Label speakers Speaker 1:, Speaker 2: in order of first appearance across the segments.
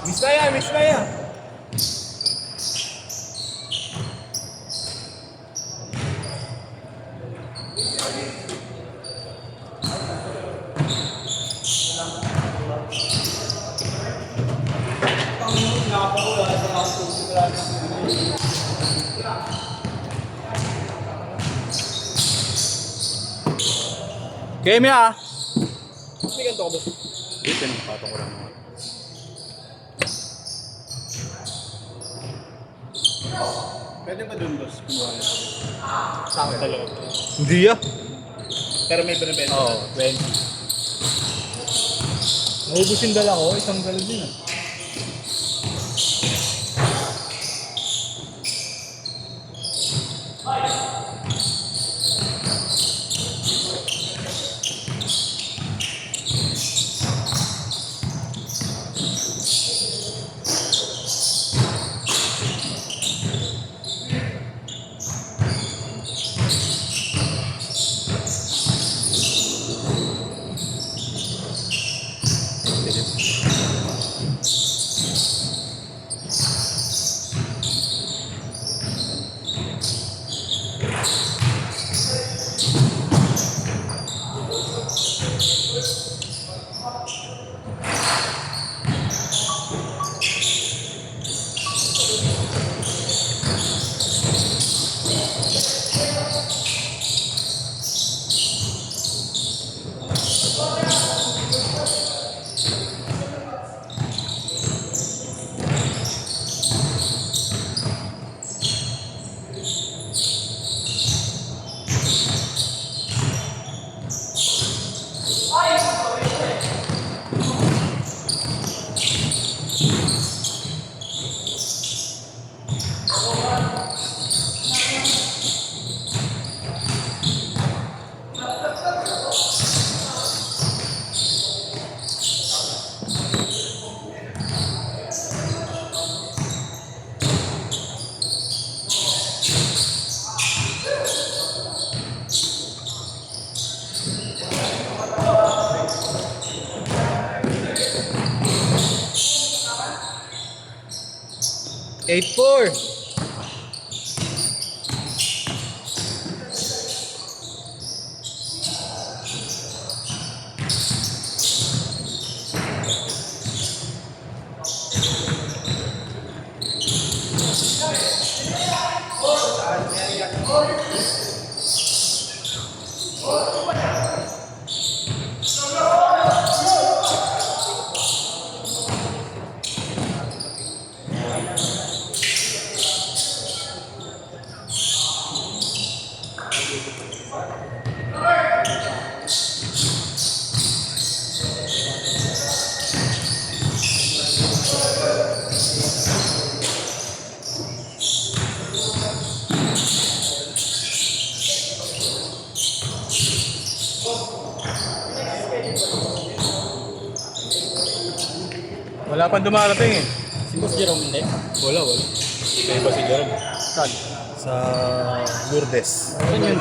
Speaker 1: Miss na yan, miss na yan.
Speaker 2: Game ya.
Speaker 1: May ganito ko ba?
Speaker 2: Dito nang patong ko lang naman.
Speaker 1: Pwede ba dun, boss? Kumuha na. Sa akin talaga.
Speaker 2: Hindi ah.
Speaker 1: Pero may binibenta.
Speaker 2: Oo, 20. Naubos yung dala ko, isang galon din ah. Eight four. Wala pang dumarating eh.
Speaker 1: Si Boss Jerome hindi.
Speaker 2: Wala. May iba si Jerome.
Speaker 1: Saan?
Speaker 2: Sa Lourdes.
Speaker 1: Saan yun?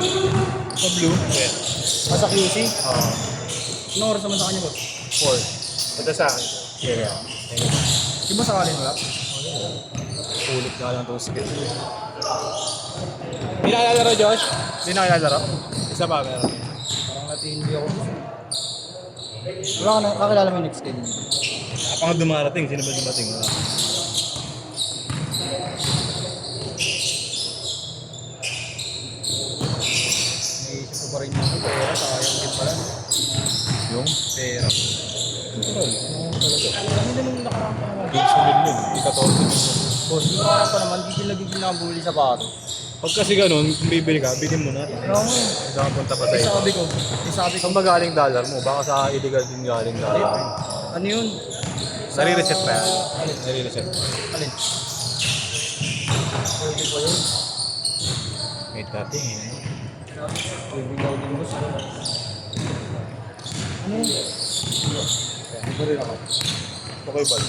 Speaker 2: Sa Blue? Yeah.
Speaker 1: Sa QC?
Speaker 2: Oo.
Speaker 1: Anong oras naman sa kanya, Boss?
Speaker 2: 4. Ito sa akin. Yeah.
Speaker 1: Di ba sakaling wala?
Speaker 2: Ulit nga lang itong skill.
Speaker 1: Hindi nakalalaro, Josh?
Speaker 2: Hindi na kailalaro?
Speaker 1: Isa pa, meron. Parang natindi ako. Wala ka na, kakilala mo yung next game.
Speaker 2: Kapag dumarating, sino ba dumating? Wala.
Speaker 1: Naisip ko pa rin yung pera, sayang din pala.
Speaker 2: Yung?
Speaker 1: Pera.
Speaker 2: Control.
Speaker 1: Oo, talaga. Ano din yung nakarang pa naman?
Speaker 2: Yung sunod yun. Ika-14 yun.
Speaker 1: Boss, yung nakarang pa naman, gigil na bumili sa bato.
Speaker 2: Pag kasi ganun, kung bibili ka, bilhin mo na.
Speaker 1: Oo.
Speaker 2: Saan punta pa sa'yo?
Speaker 1: Sabi ko,
Speaker 2: Saan ba galing dollar mo? Baka sa illegal din galing dollar mo.
Speaker 1: ano yun?
Speaker 2: Nare-reset pa yan? Nare-reset pa.
Speaker 1: Alin? Pwede ba yun?
Speaker 2: May dating eh.
Speaker 1: Pwede daw din, boss. Ano yun?
Speaker 2: Ito rin ako. Ito ko yung bag.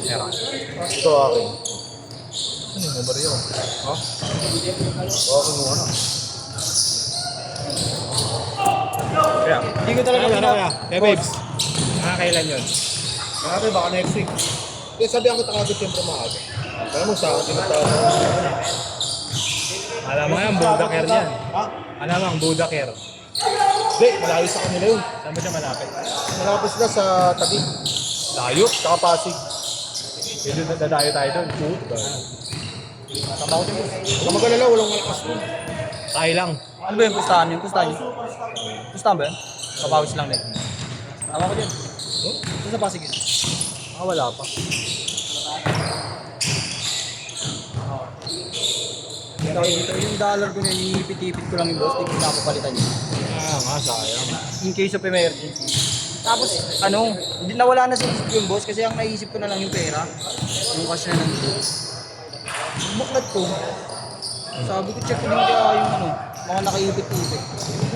Speaker 2: Era. Ito akin. Ano yung number yun? Ha? Oo, kumuha na. Kaya,
Speaker 1: Hindi ko talaga
Speaker 2: ano
Speaker 1: pinap-
Speaker 2: kaya? Kaya babes, nakakailan yun?
Speaker 1: Grabe, baka next week.
Speaker 2: Kaya sabi ako takagod siyempre maaga. Kaya mo sa akin tinatawag.
Speaker 3: Alam mo yan, Budaker yan.
Speaker 2: Ha?
Speaker 3: Alam mo, ang Budaker.
Speaker 2: Hindi, malayo sa kanila yun.
Speaker 3: Saan ba siya malapit?
Speaker 2: Malapit sila sa tabi.
Speaker 3: Layo.
Speaker 2: Tsaka Pasig.
Speaker 3: Pwede dadayo tayo doon.
Speaker 2: Sama ko din. Huwag mag-alala, walang malakas doon.
Speaker 3: Tayo lang.
Speaker 1: Ano ba yung pustahan yun? Pustahan yun? Pustahan ba yun? Kapawis lang din. Tama ko dyan. Doon sa Pasig yun.
Speaker 3: Wala pa.
Speaker 1: Dito yung dollar ko na inipit-ipit ko lang yung boss. Di ko napapalitan yun.
Speaker 3: Nga, sayang.
Speaker 1: In case of emergency. Tapos, ano, hindi nawala na sa isip ko yung boss kasi ang naisip ko na lang yung pera. Yung cash na nandito. Buklat ko. Sabi ko, check ko din kaya yung ano, mga nakaipit-ipit.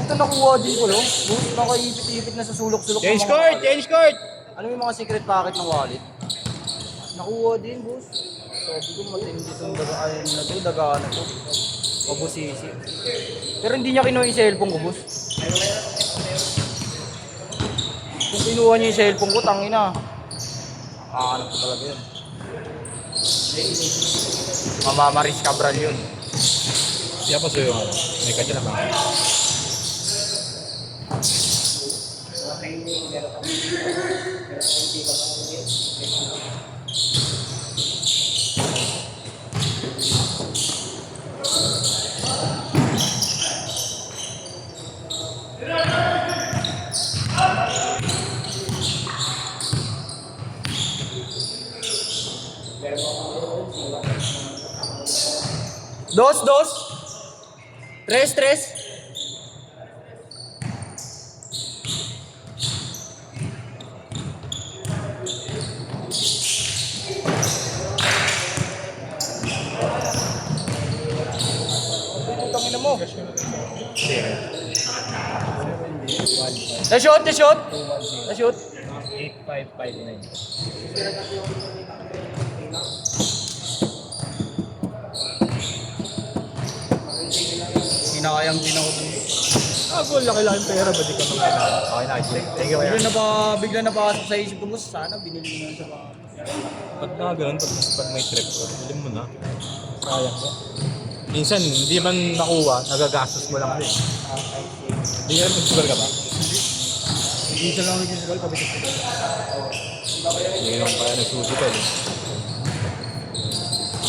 Speaker 1: Ito nakuha din ko, no? Boss, nakaipit-ipit na sa sulok-sulok. ng
Speaker 3: Change
Speaker 1: mga
Speaker 3: court!
Speaker 1: wallet.
Speaker 3: Change court!
Speaker 1: Ano yung mga secret packet ng wallet? Nakuha din, boss. Sabi ko, matindi itong dagaan na to, dagaan na to. Mabusisi. Pero hindi niya kinuha yung cellphone ko, boss. Kung kinuha niya yung cellphone ko, tangina. Nakahanap ko talaga yun. Mamamaris Cabral yun.
Speaker 3: Siya pa sa'yo. May kanya na ba?
Speaker 1: Dos. Tres. Tangina mo. Na-shoot.
Speaker 3: 8559.
Speaker 1: Hinakayang din ako.
Speaker 3: Goal. Laki-laking pera. Ba't di ka naman? Okay na. Thank you, kaya.
Speaker 1: Bigla napasok sa isip ko, boss, sana binili mo na sa mga.
Speaker 3: Pag ganun, pag may trip ko, bilhin mo na. Sayang ba? Minsan, hindi man nakuha, nagagastos mo lang din. Hindi ka nag-sugar ka ba?
Speaker 1: Hindi sa lang naging sugal, kabisit ko.
Speaker 3: Hindi naman kaya nagsusi ka.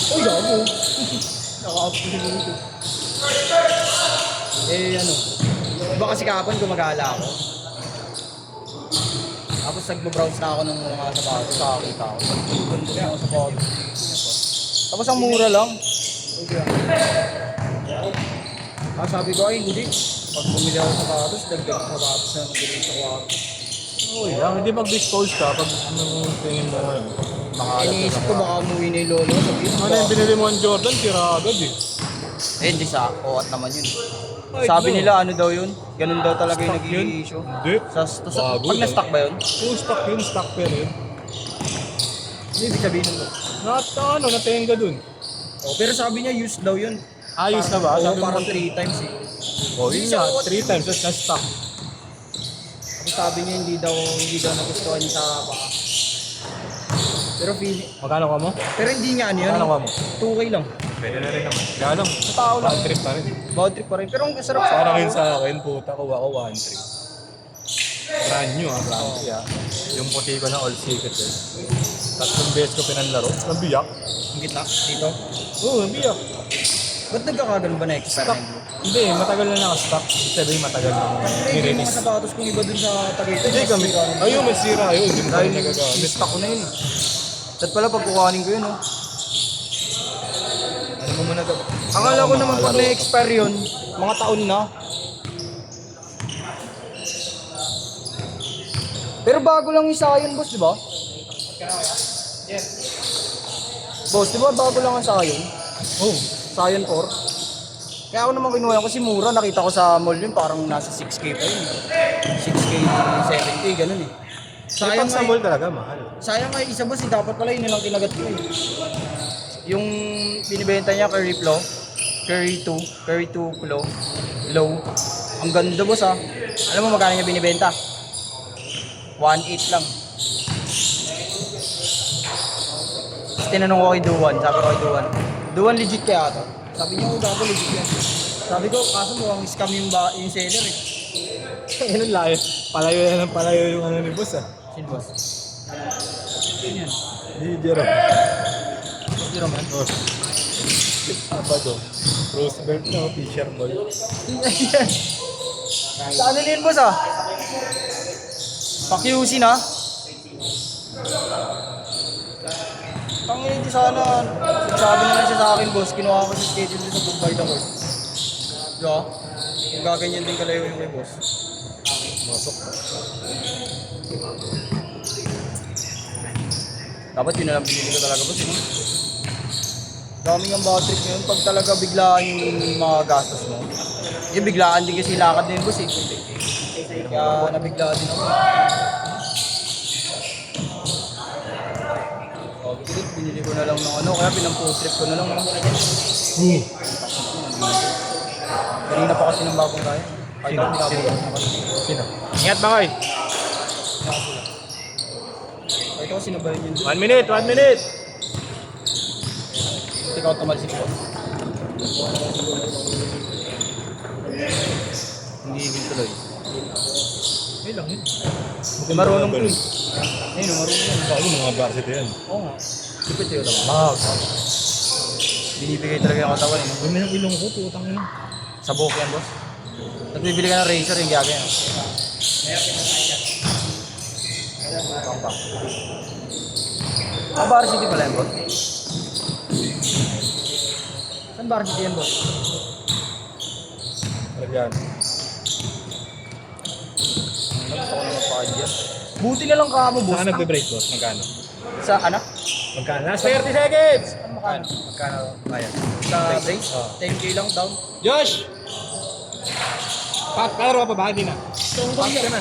Speaker 1: Uy, gago. Naka-up ko siguro ito. Ano, iba kasi kahapon gumagala ako. Tapos nag-browse na ako ng mga sapatos, nakakita ako. Nag-ganda na ako sa sapatos. Tapos ang mura lang. Okay. Sabi ko, ay hindi. Pag bumili ako ng sapatos, dagdag sa sapatos na mag-bili sa kwarto.
Speaker 3: Uy, lang, hindi mag-dispose ka pag tingin mo ngayon.
Speaker 1: Iniisip ko baka umuwi na yung lolo.
Speaker 3: Ano yung binili mo ang Jordan? Tira agad eh.
Speaker 1: Hindi sa kuwat naman yun.
Speaker 3: Ay,
Speaker 1: Sabi
Speaker 3: no.
Speaker 1: nila ano daw yun? Ganun daw talaga yung
Speaker 3: Stock yun?
Speaker 1: nag-i-issue.
Speaker 3: Hindi. Bago
Speaker 1: Pag
Speaker 3: yun.
Speaker 1: na-stock ba yun?
Speaker 3: Full stock yun, stock pair yun.
Speaker 1: Hindi ibig sabihin mo.
Speaker 3: Natenga dun.
Speaker 1: Pero sabi niya used daw yun.
Speaker 3: Ayos na ba?
Speaker 1: Oo,
Speaker 3: Sabi mo,
Speaker 1: parang 3 times eh.
Speaker 3: oh, yun nga, 3 times, tapos na-stock.
Speaker 1: Tapos sabi niya hindi daw nagustuhan niya sa baka. Pero feeling,
Speaker 3: Magkano ka mo?
Speaker 1: pero hindi niya ano yun.
Speaker 3: Magkano ka mo?
Speaker 1: 2K lang.
Speaker 3: Pwede na rin naman. Kaya lang,
Speaker 1: Sa tao lang.
Speaker 3: 1 trip pa rin.
Speaker 1: Bad trip pa rin. Pero ang sarap sa
Speaker 3: Parang
Speaker 1: tao.
Speaker 3: yun sa akin, puta, kuha ko 1 trip. Brand new brand new Yung puti ko na all secret eh. Tatlong beses ko pinanlaro. Nabiyak.
Speaker 1: Ang gitna, dito.
Speaker 3: Oo, nabiyak.
Speaker 1: Ba't nagkakagano ba na expert na yun?
Speaker 3: Hindi, matagal na naka-stock. Sabi matagal na
Speaker 1: Hindi yung mga
Speaker 3: nirelease.
Speaker 1: sapatos kung iba dun sa Tagaytay.
Speaker 3: Hindi kami. Ayun, may sira yun. Hindi mo
Speaker 1: Dahil
Speaker 3: kami nagagamit.
Speaker 1: stock ko na yun. At pala pag kukuhanin ko yun, oh. Ano mo muna daw? Akala ko naman pag na-expire yun, mga taon na. Pero bago lang yung Scion, boss, di ba? Yes. Boss, di ba bago lang ang Scion?
Speaker 3: Oh,
Speaker 1: Scion 4. Kaya ako naman kinuha kasi mura. Nakita ko sa mall yun, parang nasa 6K pa yun. 6K, 7K, ganun eh.
Speaker 3: sayang sa mall talaga, mahal.
Speaker 1: Sayang nga isa boss, dapat pala yun nilang kinagat ko eh. Yung binibenta niya Curry Flow, Curry 2 Flow, low. Ang ganda boss ah. Alam mo magkano niya binibenta? 1.8 lang. Tapos tinanong ko kay Duan, sabi ko kay Duan, Duan legit kaya to? Sabi niya, oh gago legit yan. Sabi ko, kaso mukhang scam yung seller eh.
Speaker 3: Ayun, layo. Palayo na ng palayo yung ano ni boss ah.
Speaker 1: Sino boss? Yan.
Speaker 3: Di Jerome.
Speaker 1: Boss di Roman.
Speaker 3: Oh. Apa to? Roosevelt na, Fisher Mall.
Speaker 1: Ayan. Sa ano din boss ah? Pa-QC na. Tangin hindi sana. Sabi na lang siya sa akin boss, kinuha ko sa schedule sa Dubai the Court. Diba? Gaganyan din kalayo yung kay boss.
Speaker 3: Masok.
Speaker 1: Dapat yun na lang binili ko talaga boss. Daming ang bad trip ngayon pag talaga biglaan yung mga gastos mo. Yung biglaan din kasi lakad din boss eh. Kaya nabiglaan din ako. Binili ko na lang ng ano, kaya pinang-food trip ko na lang. Kanina pa kasi ng bagong kaya. Kahit ako pinakabukas na kasi.
Speaker 3: Sino? Ingat ba kayo?
Speaker 1: Kahit ako sinabayan yun.
Speaker 3: 1 minute, 1 minute!
Speaker 1: Ikaw tumalsik ko. Hindi ibig tuloy.
Speaker 3: Ay lang yun.
Speaker 1: Marunong ko eh. Ayun, marunong yun.
Speaker 3: Bago mga varsity yan.
Speaker 1: Oo nga. Lupit yun naman.
Speaker 3: Ah,
Speaker 1: Binibigay talaga yung katawan eh.
Speaker 3: Gumi ng ilong ko, putang ina.
Speaker 1: Sa buhok yan, boss. Nagbibili ka ng razor yung gagawin. Pampa. Ah, Bar City pala yan, boss. Saan Bar City yan, boss?
Speaker 3: Lagyan.
Speaker 1: Gusto ko na magpa-adjust. Buti na lang kamo, boss.
Speaker 3: Saan nagbe-break boss? Magkano?
Speaker 1: Sa ano?
Speaker 3: Magkano? Last 30 seconds!
Speaker 1: Magkano?
Speaker 3: Magkano kaya?
Speaker 1: Sa brace?
Speaker 3: Oh.
Speaker 1: 10k lang down.
Speaker 3: Josh! Kalaro ka pa ba? Hindi na. Pass ka na.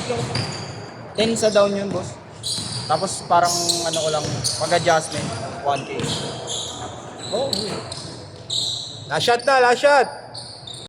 Speaker 1: 10 sa down yun, boss. Tapos parang ano ko lang, pag-adjustment, 1k.
Speaker 3: Oh. Last shot na, last shot!